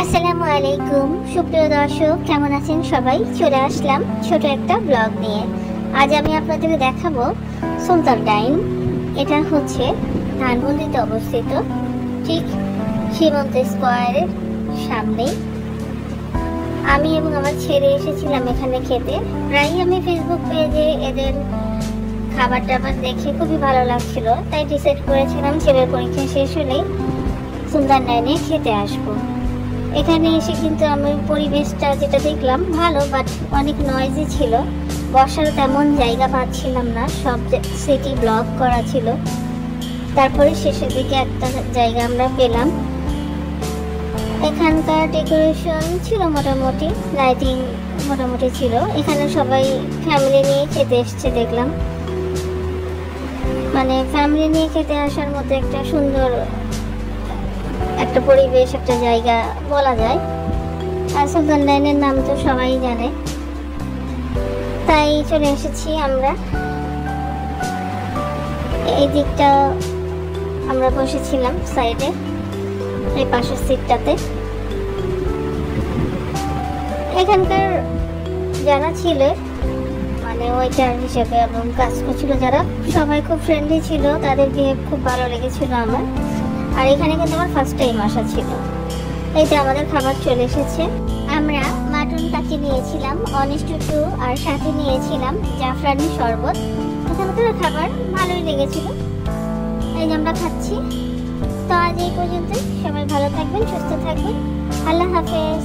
আসসালামু আলাইকুম সুপ্রিয় দর্শক, কেমন আছেন সবাই? চলে আসলাম ছোট একটা ব্লগ নিয়ে। আজ আমি আপনাদের দেখাবো সুলতান ডাইন। এটা হচ্ছে ধানমন্ডিতে অবস্থিত, ঠিক সীমন্ত স্কয়ারের সামনেই। আমি এবং আমার ছেলে এসেছিলাম এখানে খেতে। প্রায়ই আমি ফেসবুক পেজে এদের খাবার টাবার দেখে খুবই ভালো লাগছিল, তাই ডিসাইড করেছিলাম ছেলের পরীক্ষা শেষ হলেই সুলতান ডাইনে খেতে আসবো। এখানে এসে কিন্তু আমি পরিবেশটা যেটা দেখলাম ভালো, বাট অনেক নয়েজি ছিল, বসার তেমন জায়গা পাচ্ছিলাম না, সব সিটি ব্লক করা ছিল। তারপরে শেষের দিকে একটা জায়গা আমরা পেলাম। এখানকার ডেকোরেশন ছিল মোটামুটি, লাইটিং মোটামুটি ছিল। এখানে সবাই ফ্যামিলি নিয়ে খেতে এসছে দেখলাম, মানে ফ্যামিলি নিয়ে খেতে আসার মতো একটা সুন্দর একটা পরিবেশ, একটা জায়গা বলা যায়। আর সুলতান ডাইনের নাম তো সবাই জানে, তাই চলে এসেছি আমরা। এই দিকটা আমরা বসেছিলাম সাইডে, এই পাশের সিটটাতে। এখানকার যারা ছিল, মানে ওয়েটার হিসেবে এবং কাজ করছিল যারা, সবাই খুব ফ্রেন্ডলি ছিল, তাদের বিহেভ খুব ভালো লেগেছিল আমার। আর এখানে কিন্তু আমার ফার্স্ট টাইম আসা ছিল। এই যে আমাদের খাবার চলে এসেছে। আমরা মাটন কাচ্চি নিয়েছিলাম, অনিষ্টু আর সাথে নিয়েছিলাম জাফরানি শরবত। এখানকার খাবার ভালোই লেগেছিল, এই যে আমরা খাচ্ছি। তো আজ এই পর্যন্ত, সবাই ভালো থাকবেন, সুস্থ থাকবেন, আল্লাহ হাফেজ।